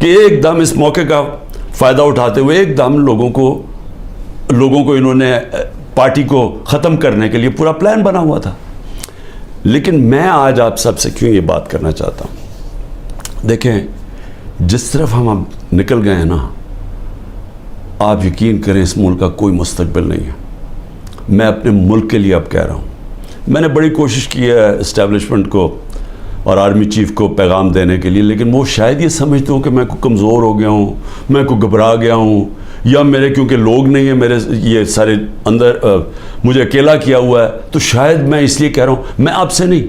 کہ ایک دم اس موقع کا فائدہ اٹھاتے ہوئے ایک دم لوگوں کو انہوں نے پارٹی کو ختم کرنے کے لیے پورا پلان بنا ہوا تھا. لیکن میں آج آپ سب سے کیوں یہ بات کرنا چاہتا ہوں, دیکھیں جس طرف ہم اب نکل گئے ہیں نا, آپ یقین کریں اس ملک کا کوئی مستقبل نہیں ہے. میں اپنے ملک کے لیے اب کہہ رہا ہوں, میں نے بڑی کوشش کی ہے اسٹیبلشمنٹ کو اور آرمی چیف کو پیغام دینے کے لیے, لیکن وہ شاید یہ سمجھتے ہوں کہ میں کو کمزور ہو گیا ہوں, میں کو گھبرا گیا ہوں, یا میرے کیونکہ لوگ نہیں ہیں میرے یہ سارے اندر, مجھے اکیلا کیا ہوا ہے, تو شاید میں اس لیے کہہ رہا ہوں. میں آپ سے نہیں,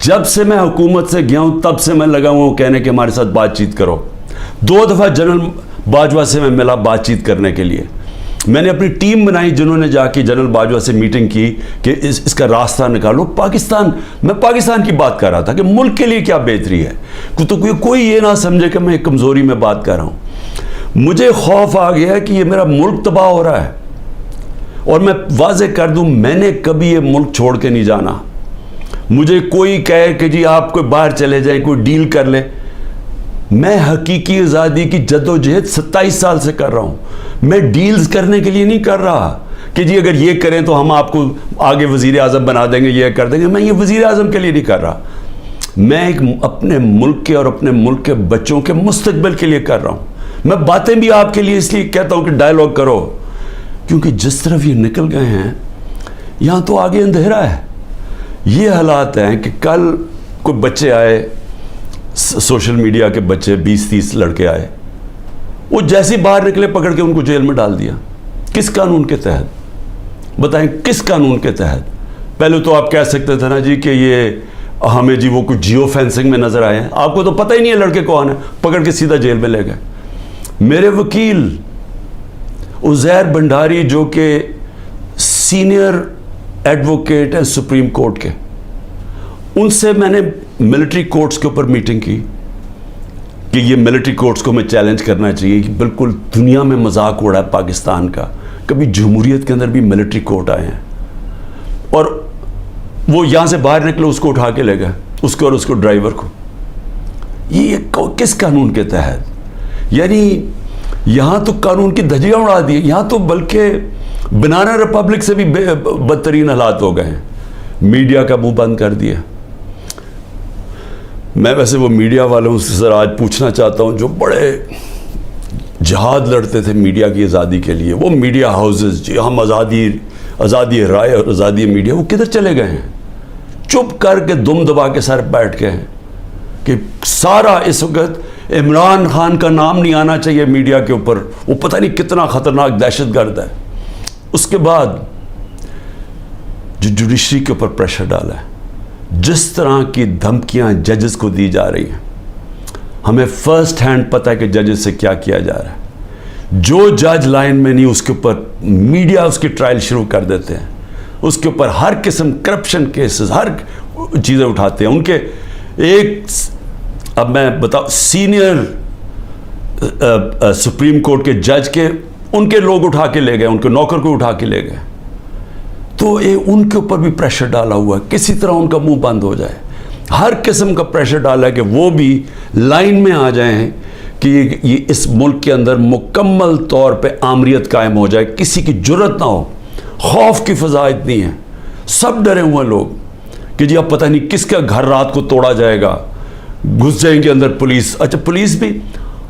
جب سے میں حکومت سے گیا ہوں تب سے میں لگا ہوا ہوں کہنے کہ ہمارے ساتھ بات چیت کرو. 2 دفعہ جنرل باجوہ سے میں ملا بات چیت کرنے کے لیے. میں نے اپنی ٹیم بنائی جنہوں نے جا کے جنرل باجوہ سے میٹنگ کی کہ اس کا راستہ نکالو. میں پاکستان کی بات کر رہا تھا کہ ملک کے لیے کیا بہتری ہے, تو کوئی یہ نہ سمجھے کہ میں ایک کمزوری میں بات کر رہا ہوں. مجھے خوف آ گیا ہے کہ یہ میرا ملک تباہ ہو رہا ہے, اور میں واضح کر دوں میں نے کبھی یہ ملک چھوڑ کے نہیں جانا. مجھے کوئی کہے کہ جی آپ کوئی باہر چلے جائیں, کوئی ڈیل کر لیں, میں حقیقی آزادی کی جدوجہد 27 سال سے کر رہا ہوں. میں ڈیلز کرنے کے لیے نہیں کر رہا کہ جی اگر یہ کریں تو ہم آپ کو آگے وزیر اعظم بنا دیں گے, یہ کر دیں گے. میں یہ وزیر اعظم کے لیے نہیں کر رہا, میں ایک اپنے ملک کے اور اپنے ملک کے بچوں کے مستقبل کے لیے کر رہا ہوں. میں باتیں بھی آپ کے لیے اس لیے کہتا ہوں کہ ڈائیلاگ کرو, کیونکہ جس طرف یہ نکل گئے ہیں یہاں تو آگے اندھیرا ہے. یہ حالات ہیں کہ کل کوئی بچے آئے, سوشل میڈیا کے بچے 20-30 لڑکے آئے, وہ جیسے باہر نکلے پکڑ کے ان کو جیل میں ڈال دیا. کس قانون کے تحت بتائیں, کس قانون کے تحت؟ پہلے تو آپ کہہ سکتے تھے نا جی کہ یہ ہمیں جی وہ کچھ جیو فینسنگ میں نظر آئے ہیں, آپ کو تو پتہ ہی نہیں ہے لڑکے کون ہیں, پکڑ کے سیدھا جیل میں لے گئے. میرے وکیل عزیر بھنڈاری جو کہ سینئر ایڈوکیٹ ہیں سپریم کورٹ کے, ان سے میں نے ملٹری کورٹس کے اوپر میٹنگ کی کہ یہ ملٹری کورٹس کو میں چیلنج کرنا چاہیے کہ بالکل دنیا میں مذاق اڑا ہے پاکستان کا, کبھی جمہوریت کے اندر بھی ملٹری کورٹ آئے ہیں, اور وہ یہاں سے باہر نکلے اس کو اٹھا کے لے گئے, اس کو اور اس کو ڈرائیور کو. یہ کس قانون کے تحت؟ یعنی یہاں تو قانون کی دھجیاں اڑا دی, یہاں تو بلکہ بنانا ریپبلک سے بھی بدترین حالات ہو گئے ہیں. میڈیا کا منہ بند کر دیا. میں ویسے وہ میڈیا والوں سے ذرا آج پوچھنا چاہتا ہوں جو بڑے جہاد لڑتے تھے میڈیا کی آزادی کے لیے, وہ میڈیا ہاؤسز جی ہم آزادی رائے اور آزادی میڈیا, وہ کدھر چلے گئے ہیں؟ چپ کر کے دم دبا کے سر بیٹھ گئے ہیں کہ سارا اس وقت عمران خان کا نام نہیں آنا چاہیے میڈیا کے اوپر, وہ پتہ نہیں کتنا خطرناک دہشت گرد ہے. اس کے بعد جو جوڈیشری کے اوپر پریشر ڈالا ہے, جس طرح کی دھمکیاں ججز کو دی جا رہی ہیں, ہمیں فرسٹ ہینڈ پتہ ہے کہ ججز سے کیا کیا جا رہا ہے. جو جج لائن میں نہیں اس کے اوپر میڈیا اس کی ٹرائل شروع کر دیتے ہیں, اس کے اوپر ہر قسم کرپشن کیسز ہر چیزیں اٹھاتے ہیں. ان کے ایک اب میں بتاؤں سینئر سپریم کورٹ کے جج کے ان کے لوگ اٹھا کے لے گئے, ان کے نوکر کو اٹھا کے لے گئے. تو ان کے اوپر بھی پریشر ڈالا ہوا ہے کسی طرح ان کا منہ بند ہو جائے. ہر قسم کا پریشر ڈالا ہے کہ وہ بھی لائن میں آ جائیں کہ یہ اس ملک کے اندر مکمل طور پہ آمریت قائم ہو جائے, کسی کی جرت نہ ہو. خوف کی فضا اتنی ہے, سب ڈرے ہوئے لوگ کہ جی اب پتہ نہیں کس کا گھر رات کو توڑا جائے گا, گھس جائیں گے اندر پولیس. اچھا پولیس بھی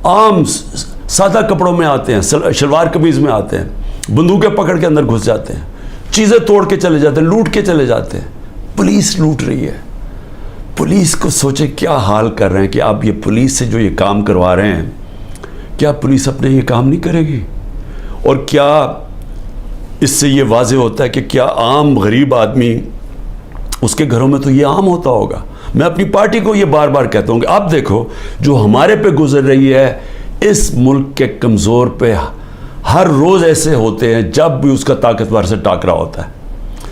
عام سادہ کپڑوں میں آتے ہیں, شلوار قمیض میں آتے ہیں, بندوقیں پکڑ کے اندر گھس جاتے ہیں, چیزیں توڑ کے چلے جاتے ہیں, لوٹ کے چلے جاتے ہیں. پولیس لوٹ رہی ہے. پولیس کو سوچے کیا حال کر رہے ہیں کہ آپ یہ پولیس سے جو یہ کام کروا رہے ہیں, کیا پولیس اپنے یہ کام نہیں کرے گی؟ اور کیا اس سے یہ واضح ہوتا ہے کہ کیا عام غریب آدمی اس کے گھروں میں تو یہ عام ہوتا ہوگا. میں اپنی پارٹی کو یہ بار بار کہتا ہوں کہ آپ دیکھو جو ہمارے پہ گزر رہی ہے, اس ملک کے کمزور پہ ہر روز ایسے ہوتے ہیں جب بھی اس کا طاقتور سے ٹاکرا ہوتا ہے.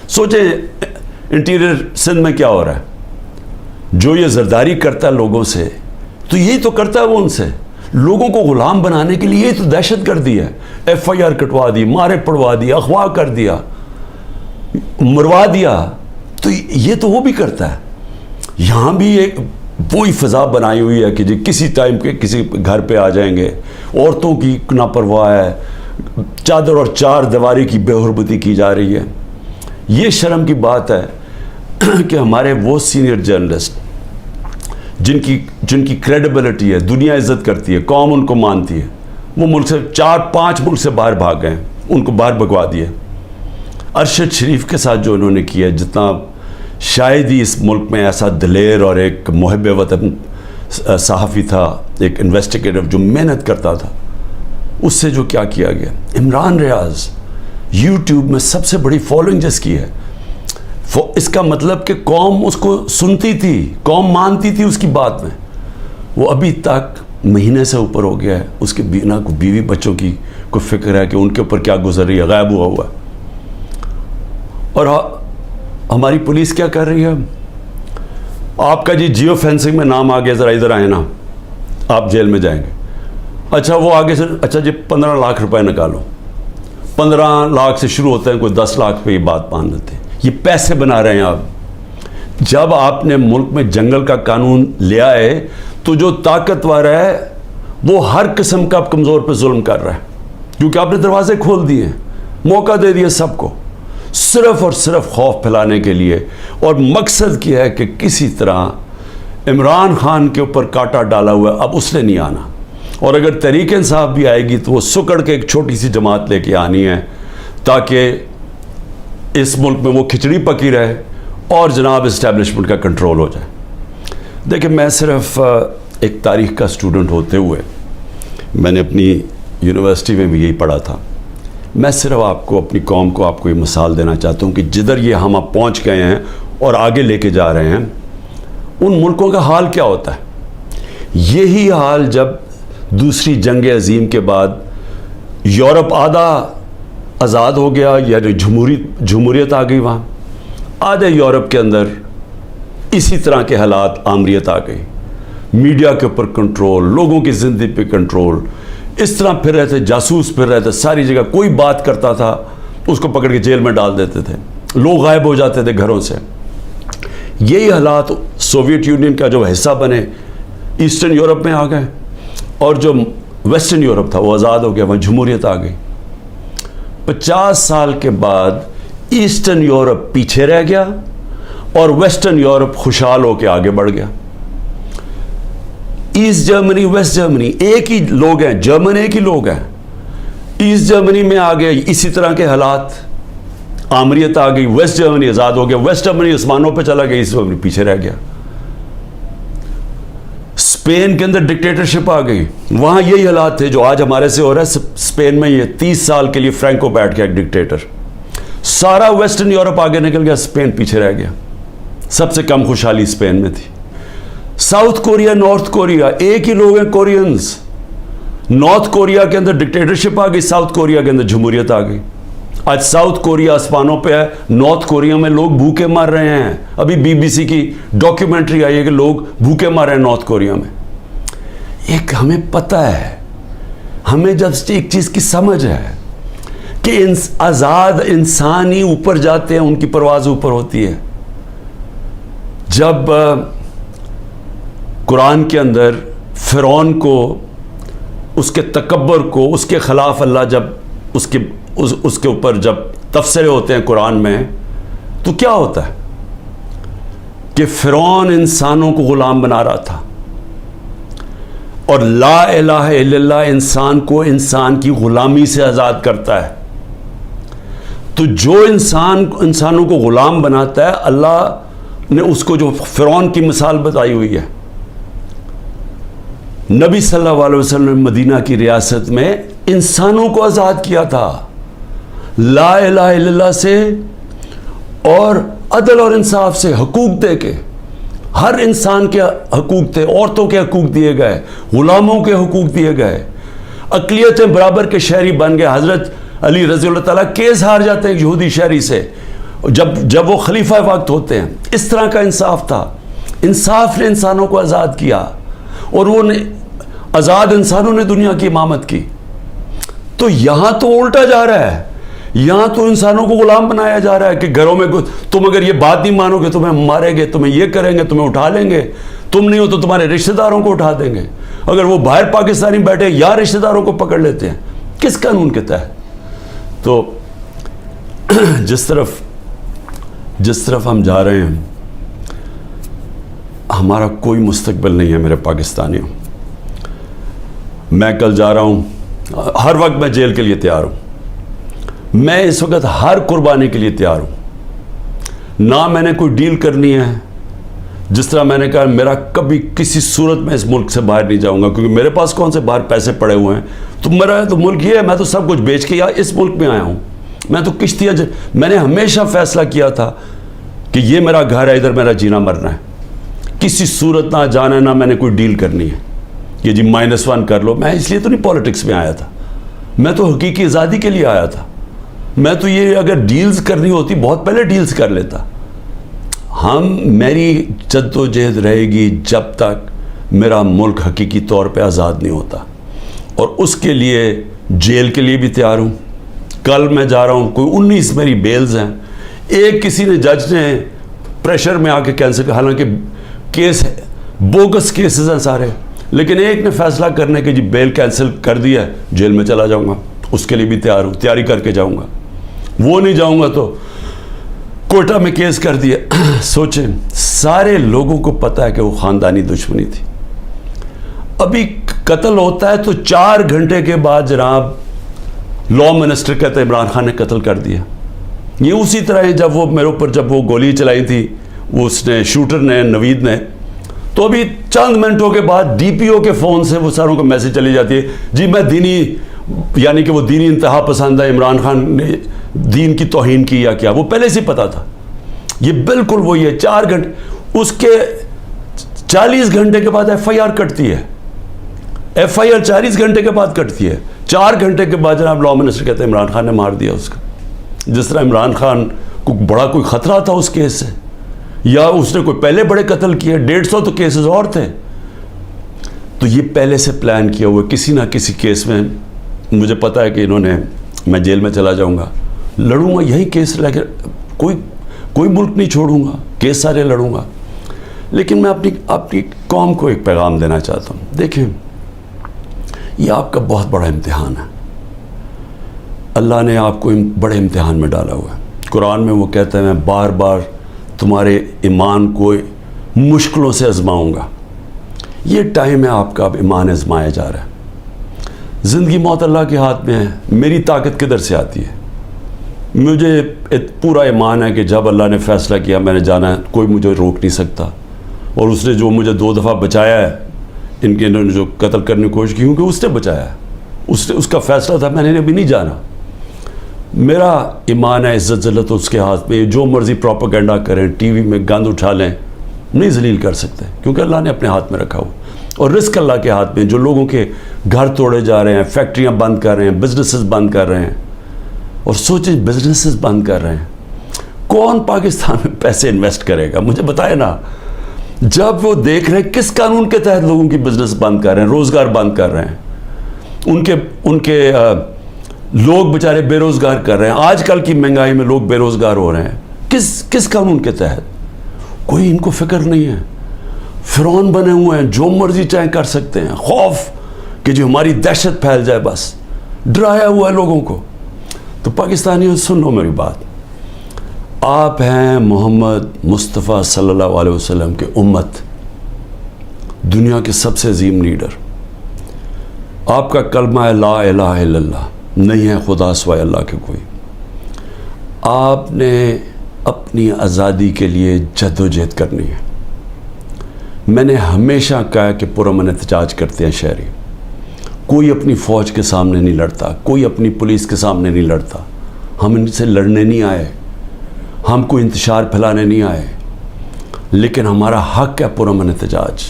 سوچیں انٹیریئر سندھ میں کیا ہو رہا ہے, جو یہ زرداری کرتا ہے لوگوں سے, تو یہی تو کرتا ہے وہ ان سے, لوگوں کو غلام بنانے کے لیے. یہی تو دہشت گردی ہے. FIR کٹوا دی, مارے پڑوا دی, اغوا کر دیا, مروا دیا. تو یہ تو وہ بھی کرتا ہے. یہاں بھی ایک وہی فضا بنائی ہوئی ہے کہ جی کسی ٹائم کے کسی گھر پہ آ جائیں گے. عورتوں کی لاپرواہ ہے, چادر اور چار دیواری کی بے حرمتی کی جا رہی ہے. یہ شرم کی بات ہے کہ ہمارے وہ سینئر جرنلسٹ جن کی کریڈیبلٹی ہے, دنیا عزت کرتی ہے, قوم ان کو مانتی ہے, وہ ملک سے 4-5 ملک سے باہر بھاگ گئے, ان کو باہر بھگوا دیے. ارشد شریف کے ساتھ جو انہوں نے کیا, جتنا شاید ہی اس ملک میں ایسا دلیر اور ایک محب وطن صحافی تھا, ایک انویسٹیگیٹر جو محنت کرتا تھا, اس سے جو کیا کیا گیا. عمران ریاض یوٹیوب میں سب سے بڑی فالوئنگ جس کی ہے, اس کا مطلب کہ قوم اس کو سنتی تھی, قوم مانتی تھی اس کی بات میں. وہ ابھی تک مہینے سے اوپر ہو گیا ہے, اس کے بیوی بچوں کی کوئی فکر ہے کہ ان کے اوپر کیا گزر رہی ہے, غائب ہوا ہے. اور ہماری پولیس کیا کر رہی ہے, آپ کا جی جیو فینسنگ میں نام آ گیا, ذرا ادھر آئے نا, آپ جیل میں جائیں گے. اچھا وہ آگے سے, اچھا جی 15 لاکھ روپے نکالو. 15 لاکھ سے شروع ہوتے ہیں, کوئی 10 لاکھ پہ یہ بات مان لیتے ہیں. یہ پیسے بنا رہے ہیں آپ. جب آپ نے ملک میں جنگل کا قانون لیا ہے تو جو طاقتور ہے وہ ہر قسم کا کمزور پہ ظلم کر رہا ہے, کیونکہ آپ نے دروازے کھول دیے, موقع دے دیے سب کو, صرف اور صرف خوف پھیلانے کے لیے. اور مقصد کیا ہے کہ کسی طرح عمران خان کے اوپر کانٹا ڈالا ہوا ہے, اب اس نے نہیں آنا. اور اگر تحریک انصاف بھی آئے گی تو وہ سکڑ کے ایک چھوٹی سی جماعت لے کے آنی ہے, تاکہ اس ملک میں وہ کھچڑی پکی رہے اور جناب اسٹیبلشمنٹ کا کنٹرول ہو جائے. دیکھیں, میں صرف ایک تاریخ کا اسٹوڈنٹ ہوتے ہوئے, میں نے اپنی یونیورسٹی میں بھی یہی پڑھا تھا, میں صرف آپ کو, اپنی قوم کو, آپ کو یہ مثال دینا چاہتا ہوں کہ جدھر یہ ہم اب پہنچ گئے ہیں اور آگے لے کے جا رہے ہیں, ان ملکوں کا حال کیا ہوتا ہے. یہی حال جب دوسری جنگ عظیم کے بعد یورپ آدھا آزاد ہو گیا, یعنی جمہوریت آ گئی, وہاں آدھے یورپ کے اندر اسی طرح کے حالات, آمریت آ گئی, میڈیا کے اوپر کنٹرول, لوگوں کی زندگی پہ کنٹرول, اس طرح پھر رہے تھے, جاسوس پھر رہے تھے ساری جگہ. کوئی بات کرتا تھا اس کو پکڑ کے جیل میں ڈال دیتے تھے, لوگ غائب ہو جاتے تھے گھروں سے. یہی حالات سوویت یونین کا جو حصہ بنے ایسٹرن یورپ میں آ گئے, اور جو ویسٹرن یورپ تھا وہ آزاد ہو گیا, وہاں جمہوریت آ گئی. 50 سال کے بعد ایسٹرن یورپ پیچھے رہ گیا اور ویسٹرن یورپ خوشحال ہو کے آگے بڑھ گیا. ایسٹ جرمنی, ویسٹ جرمنی ایک ہی لوگ ہیں, جرمن ایک ہی لوگ ہیں. ایسٹ جرمنی میں آ گئے اسی طرح کے حالات, آمریت آ گئی, ویسٹ جرمنی آزاد ہو گیا, ویسٹ جرمنی آسمانوں پہ چلا گیا, ایسٹ جرمنی پیچھے رہ گیا. اسپین کے اندر ڈکٹیٹرشپ آ گئی, وہاں یہی حالات تھے جو آج ہمارے سے ہو رہا ہے. اسپین میں یہ 30 سال کے لیے فرینکو بیٹھ گیا ایک ڈکٹیٹر. سارا ویسٹرن یورپ آگے نکل گیا, اسپین پیچھے رہ گیا. سب سے کم خوشحالی اسپین میں تھی. ساؤتھ کوریا, نارتھ کوریا ایک ہی لوگ ہیں, کورینز. نارتھ کوریا کے اندر ڈکٹیٹرشپ آ گئی, ساؤتھ کوریا کے اندر جمہوریت آ گئی. آج ساؤتھ کوریا آسمانوں پہ ہے, نارتھ کوریا میں لوگ بھوکے مر رہے ہیں. ابھی BBC کی ڈاکیومنٹری آئی ہے کہ لوگ بھوکے مر رہے ہیں نارتھ کوریا میں. ایک ہمیں پتہ ہے, ہمیں جب ایک چیز کی سمجھ ہے کہ آزاد انسان ہی اوپر جاتے ہیں, ان کی پرواز اوپر ہوتی ہے. جب قرآن کے اندر فرعون کو, اس کے تکبر کو, اس کے خلاف اللہ جب اس کے اوپر جب تبصرے ہوتے ہیں قرآن میں, تو کیا ہوتا ہے کہ فرعون انسانوں کو غلام بنا رہا تھا, اور لا الہ الا اللہ انسان کو انسان کی غلامی سے آزاد کرتا ہے. تو جو انسانوں کو غلام بناتا ہے, اللہ نے اس کو جو فرعون کی مثال بتائی ہوئی ہے. نبی صلی اللہ علیہ وسلم نے مدینہ کی ریاست میں انسانوں کو آزاد کیا تھا لا الہ الا اللہ سے, اور عدل اور انصاف سے, حقوق دے کے. ہر انسان کے حقوق تھے, عورتوں کے حقوق دیے گئے, غلاموں کے حقوق دیے گئے, اقلیتیں برابر کے شہری بن گئے. حضرت علی رضی اللہ تعالیٰ کیس ہار جاتے ہیں یہودی شہری سے جب وہ خلیفہ وقت ہوتے ہیں. اس طرح کا انصاف تھا. انصاف نے انسانوں کو آزاد کیا, اور وہ آزاد انسانوں نے دنیا کی امامت کی. تو یہاں تو الٹا جا رہا ہے, یہاں تو انسانوں کو غلام بنایا جا رہا ہے کہ گھروں میں تم اگر یہ بات نہیں مانو گے تمہیں ماریں گے, تمہیں یہ کریں گے, تمہیں اٹھا لیں گے, تم نہیں ہو تو تمہارے رشتہ داروں کو اٹھا دیں گے. اگر وہ باہر پاکستانی بیٹھے یا رشتہ داروں کو پکڑ لیتے ہیں, کس قانون کے تحت؟ تو جس طرف ہم جا رہے ہیں, ہمارا کوئی مستقبل نہیں ہے میرے پاکستانیوں. میں کل جا رہا ہوں, ہر وقت میں جیل کے لیے تیار ہوں. میں اس وقت ہر قربانی کے لیے تیار ہوں. نہ میں نے کوئی ڈیل کرنی ہے. جس طرح میں نے کہا, میرا کبھی کسی صورت میں اس ملک سے باہر نہیں جاؤں گا, کیونکہ میرے پاس کون سے باہر پیسے پڑے ہوئے ہیں. تو میرا تو ملک یہ ہے, میں تو سب کچھ بیچ کے اس ملک میں آیا ہوں. میں تو کشتیاں, میں نے ہمیشہ فیصلہ کیا تھا کہ یہ میرا گھر ہے, ادھر میرا جینا مرنا ہے. کسی صورت نہ جانا ہے, نہ میں نے کوئی ڈیل کرنی ہے کہ جی -1 کر لو. میں اس لیے تو نہیں پالیٹکس میں آیا تھا, میں تو حقیقی آزادی کے لیے آیا تھا. میں تو یہ اگر ڈیلز کرنی ہوتی بہت پہلے ڈیلز کر لیتا. میری جد و جہد رہے گی جب تک میرا ملک حقیقی طور پہ آزاد نہیں ہوتا, اور اس کے لیے جیل کے لیے بھی تیار ہوں. کل میں جا رہا ہوں, کوئی 19 میری بیلز ہیں. ایک کسی نے جج نے پریشر میں آ کے کینسل کیا, حالانکہ کیس بوگس کیسز ہیں سارے, لیکن ایک نے فیصلہ کرنے کے جی بیل کینسل کر دیا ہے, جیل میں چلا جاؤں گا. اس کے لیے بھی تیار ہوں, تیاری کر کے جاؤں گا. وہ نہیں جاؤں گا تو کوئٹہ میں کیس کر دیا. سوچیں, سارے لوگوں کو پتہ ہے کہ وہ خاندانی دشمنی تھی. ابھی قتل ہوتا ہے تو 4 گھنٹے کے بعد جناب لا منسٹر کہتے ہیں عمران خان نے قتل کر دیا. یہ اسی طرح ہے جب وہ میرے اوپر جب وہ گولی چلائی تھی اس نے, شوٹر نے, نوید نے, تو ابھی چند منٹوں کے بعد ڈی پی او کے فون سے وہ ساروں کو میسج چلی جاتی ہے, جی میں دینی, یعنی کہ وہ دینی انتہا پسند ہے, عمران خان نے دین کی توہین کی یا کیا, وہ پہلے سے پتا تھا. یہ بالکل وہی ہے. 4 گھنٹے, اس کے 40 گھنٹے کے بعد ایف آئی آر کٹتی ہے. ایف آئی آر 40 گھنٹے کے بعد کٹتی ہے. 4 گھنٹے کے بعد جناب لا منسٹر کہتے ہیں عمران خان نے مار دیا اس کا. جس طرح عمران خان کو بڑا کوئی خطرہ تھا اس کیس سے, یا اس نے کوئی پہلے بڑے قتل کیے, 150 تو کیسز اور تھے. تو یہ پہلے سے پلان کیا ہوا, کسی نہ کسی کیس میں مجھے پتا ہے کہ انہوں نے, میں جیل میں چلا جاؤں گا, لڑوں گا یہی کیس لے کے, کوئی ملک نہیں چھوڑوں گا, کیس سارے لڑوں گا. لیکن میں اپنی قوم کو ایک پیغام دینا چاہتا ہوں. دیکھیں, یہ آپ کا بہت بڑا امتحان ہے. اللہ نے آپ کو بڑے امتحان میں ڈالا ہوا ہے. قرآن میں وہ کہتا ہے میں بار بار تمہارے ایمان کو مشکلوں سے آزماؤں گا. یہ ٹائم ہے آپ کا, اب ایمان آزمایا جا رہا ہے. زندگی موت اللہ کے ہاتھ میں ہے. میری طاقت کدھر سے آتی ہے؟ مجھے پورا ایمان ہے کہ جب اللہ نے فیصلہ کیا میں نے جانا ہے, کوئی مجھے روک نہیں سکتا. اور اس نے جو مجھے 2 دفعہ بچایا ہے, انہوں نے جو قتل کرنے کی کوشش کی, کیونکہ اس نے بچایا ہے, اس کا فیصلہ تھا, میں نے ابھی نہیں جانا. میرا ایمان ہے, عزت ذلت اس کے ہاتھ میں. جو مرضی پروپیگنڈا کریں, ٹی وی میں گند اٹھا لیں, نہیں ذلیل کر سکتے, کیونکہ اللہ نے اپنے ہاتھ میں رکھا ہوا. اور رزق اللہ کے ہاتھ میں. جو لوگوں کے گھر توڑے جا رہے ہیں, فیکٹریاں بند کر رہے ہیں, بزنسز بند کر رہے ہیں, اور سوچیں بزنسز بند کر رہے ہیں, کون پاکستان میں پیسے انویسٹ کرے گا؟ مجھے بتائے نا. جب وہ دیکھ رہے ہیں کس قانون کے تحت لوگوں کی بزنس بند کر رہے ہیں, روزگار بند کر رہے ہیں, ان کے لوگ بیچارے بے روزگار کر رہے ہیں. آج کل کی مہنگائی میں لوگ بے روزگار ہو رہے ہیں, کس قانون کے تحت؟ کوئی ان کو فکر نہیں ہے. فرعون بنے ہوئے ہیں, جو مرضی چاہے کر سکتے ہیں. خوف کہ جو ہماری دہشت پھیل جائے, بس ڈرایا ہوا ہے لوگوں کو. تو پاکستانیوں سن لو میری بات, آپ ہیں محمد مصطفیٰ صلی اللہ علیہ وسلم کے امت, دنیا کے سب سے عظیم لیڈر. آپ کا کلمہ ہے لا الہ الا اللہ, نہیں ہے خدا سوائے اللہ کے کوئی. آپ نے اپنی آزادی کے لیے جد و جہد کرنی ہے. میں نے ہمیشہ کہا کہ پرامن احتجاج کرتے ہیں شہری. کوئی اپنی فوج کے سامنے نہیں لڑتا, کوئی اپنی پولیس کے سامنے نہیں لڑتا. ہم ان سے لڑنے نہیں آئے, ہم کوئی انتشار پھیلانے نہیں آئے, لیکن ہمارا حق ہے پرامن احتجاج.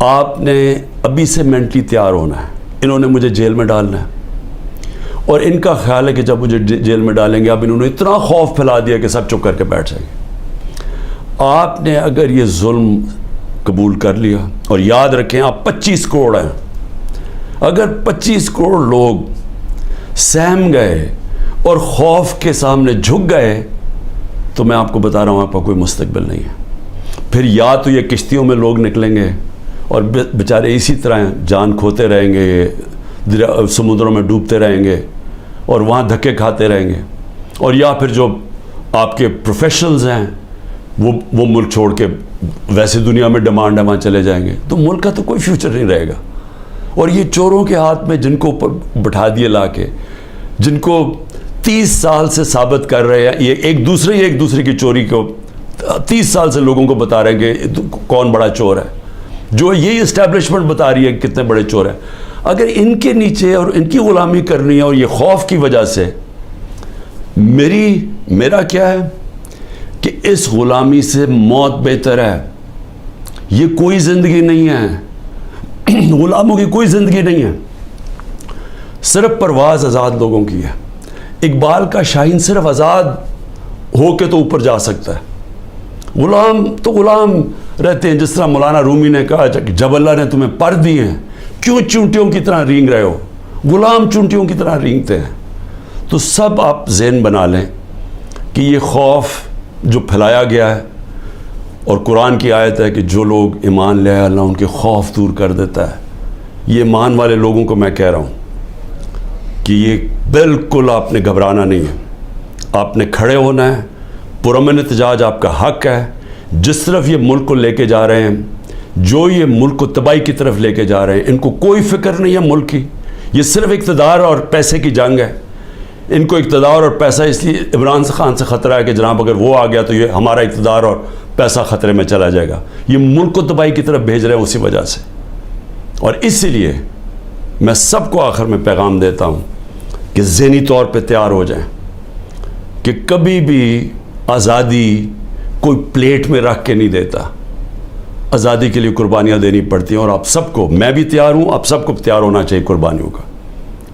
آپ نے ابھی سے مینٹلی تیار ہونا ہے. انہوں نے مجھے جیل میں ڈالنا ہے, اور ان کا خیال ہے کہ جب مجھے جیل میں ڈالیں گے, اب انہوں نے اتنا خوف پھیلا دیا کہ سب چپ کر کے بیٹھ جائیں گے. آپ نے اگر یہ ظلم قبول کر لیا, اور یاد رکھیں آپ 25 کروڑ ہیں, اگر 25 کروڑ لوگ سہم گئے اور خوف کے سامنے جھک گئے, تو میں آپ کو بتا رہا ہوں آپ کا کوئی مستقبل نہیں ہے. پھر یا تو یہ کشتیوں میں لوگ نکلیں گے اور بیچارے اسی طرح جان کھوتے رہیں گے, سمندروں میں ڈوبتے رہیں گے اور وہاں دھکے کھاتے رہیں گے, اور یا پھر جو آپ کے پروفیشنلز ہیں وہ ملک چھوڑ کے ویسے دنیا میں ڈیمانڈ ہے وہاں چلے جائیں گے. تو ملک کا تو کوئی فیوچر نہیں رہے گا. اور یہ چوروں کے ہاتھ میں جن کو بٹھا دیے لا کے, جن کو 30 سال سے ثابت کر رہے ہیں, یہ ایک دوسرے کی چوری کو 30 سال سے لوگوں کو بتا رہے ہیں کہ کون بڑا چور ہے, جو یہی اسٹیبلشمنٹ بتا رہی ہے کہ کتنے بڑے چور ہیں. اگر ان کے نیچے اور ان کی غلامی کرنی ہے اور یہ خوف کی وجہ سے, میرا کیا ہے کہ اس غلامی سے موت بہتر ہے. یہ کوئی زندگی نہیں ہے, غلاموں کی کوئی زندگی نہیں ہے, صرف پرواز آزاد لوگوں کی ہے. اقبال کا شاہین صرف آزاد ہو کے تو اوپر جا سکتا ہے, غلام تو غلام رہتے ہیں. جس طرح مولانا رومی نے کہا کہ جب اللہ نے تمہیں پر دیے ہیں کیوں چونٹیوں کی طرح رینگ رہے ہو, غلام چونٹیوں کی طرح رینگتے ہیں. تو سب آپ ذہن بنا لیں کہ یہ خوف جو پھیلایا گیا ہے, اور قرآن کی آیت ہے کہ جو لوگ ایمان لے آئے اللہ ان کے خوف دور کر دیتا ہے. یہ ایمان والے لوگوں کو میں کہہ رہا ہوں کہ یہ بالکل آپ نے گھبرانا نہیں ہے, آپ نے کھڑے ہونا ہے. پرامن احتجاج آپ کا حق ہے. جس طرف یہ ملک کو لے کے جا رہے ہیں, جو یہ ملک کو تباہی کی طرف لے کے جا رہے ہیں, ان کو کوئی فکر نہیں ہے ملک کی. یہ صرف اقتدار اور پیسے کی جنگ ہے. ان کو اقتدار اور پیسہ اس لیے عمران خان سے خطرہ ہے کہ جناب اگر وہ آ گیا تو یہ ہمارا اقتدار اور پیسہ خطرے میں چلا جائے گا. یہ ملک کو تباہی کی طرف بھیج رہے ہیں اسی وجہ سے. اور اسی لیے میں سب کو آخر میں پیغام دیتا ہوں کہ ذہنی طور پہ تیار ہو جائیں کہ کبھی بھی آزادی کوئی پلیٹ میں رکھ کے نہیں دیتا. آزادی کے لیے قربانیاں دینی پڑتی ہیں, اور آپ سب کو, میں بھی تیار ہوں, آپ سب کو تیار ہونا چاہیے قربانیوں کا.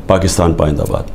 پاکستان پائندہ باد.